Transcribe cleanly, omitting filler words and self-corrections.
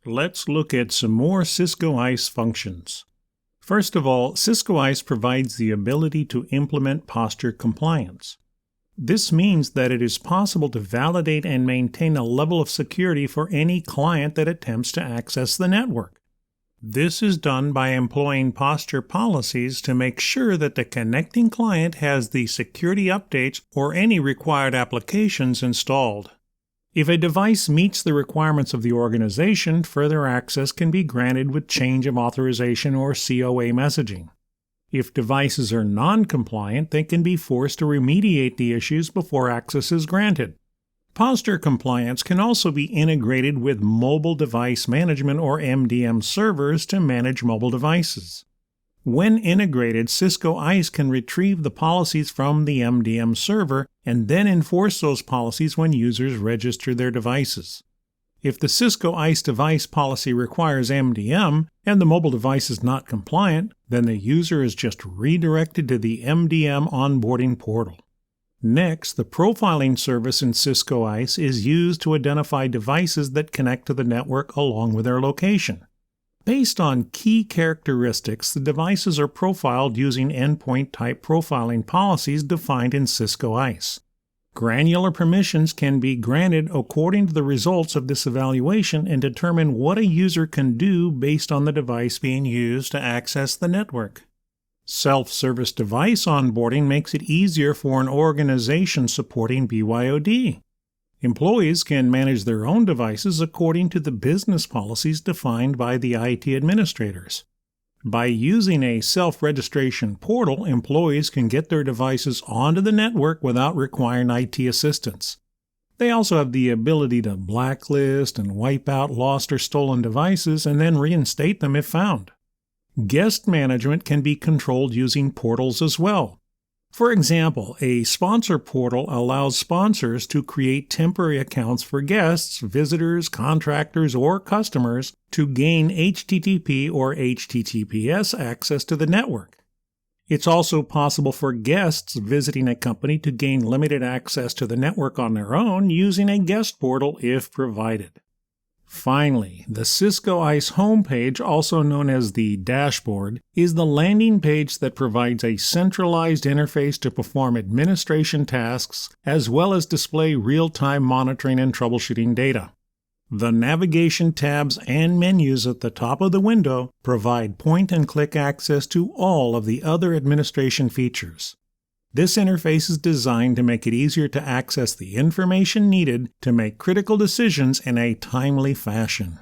Let's look at some more Cisco ISE functions. First of all, Cisco ISE provides the ability to implement posture compliance. This means that it is possible to validate and maintain a level of security for any client that attempts to access the network. This is done by employing posture policies to make sure that the connecting client has the security updates or any required applications installed. If a device meets the requirements of the organization, further access can be granted with change of authorization or COA messaging. If devices are non-compliant, they can be forced to remediate the issues before access is granted. Posture compliance can also be integrated with mobile device management or MDM servers to manage mobile devices. When integrated, Cisco ISE can retrieve the policies from the MDM server and then enforce those policies when users register their devices. If the Cisco ISE device policy requires MDM and the mobile device is not compliant, then the user is just redirected to the MDM onboarding portal. Next, the profiling service in Cisco ISE is used to identify devices that connect to the network along with their location. Based on key characteristics, the devices are profiled using endpoint-type profiling policies defined in Cisco ISE. Granular permissions can be granted according to the results of this evaluation and determine what a user can do based on the device being used to access the network. Self-service device onboarding makes it easier for an organization supporting BYOD. Employees can manage their own devices according to the business policies defined by the IT administrators. By using a self-registration portal, employees can get their devices onto the network without requiring IT assistance. They also have the ability to blacklist and wipe out lost or stolen devices and then reinstate them if found. Guest management can be controlled using portals as well. For example, a sponsor portal allows sponsors to create temporary accounts for guests, visitors, contractors, or customers to gain HTTP or HTTPS access to the network. It's also possible for guests visiting a company to gain limited access to the network on their own using a guest portal if provided. Finally, the Cisco ISE homepage, also known as the dashboard, is the landing page that provides a centralized interface to perform administration tasks as well as display real-time monitoring and troubleshooting data. The navigation tabs and menus at the top of the window provide point-and-click access to all of the other administration features. This interface is designed to make it easier to access the information needed to make critical decisions in a timely fashion.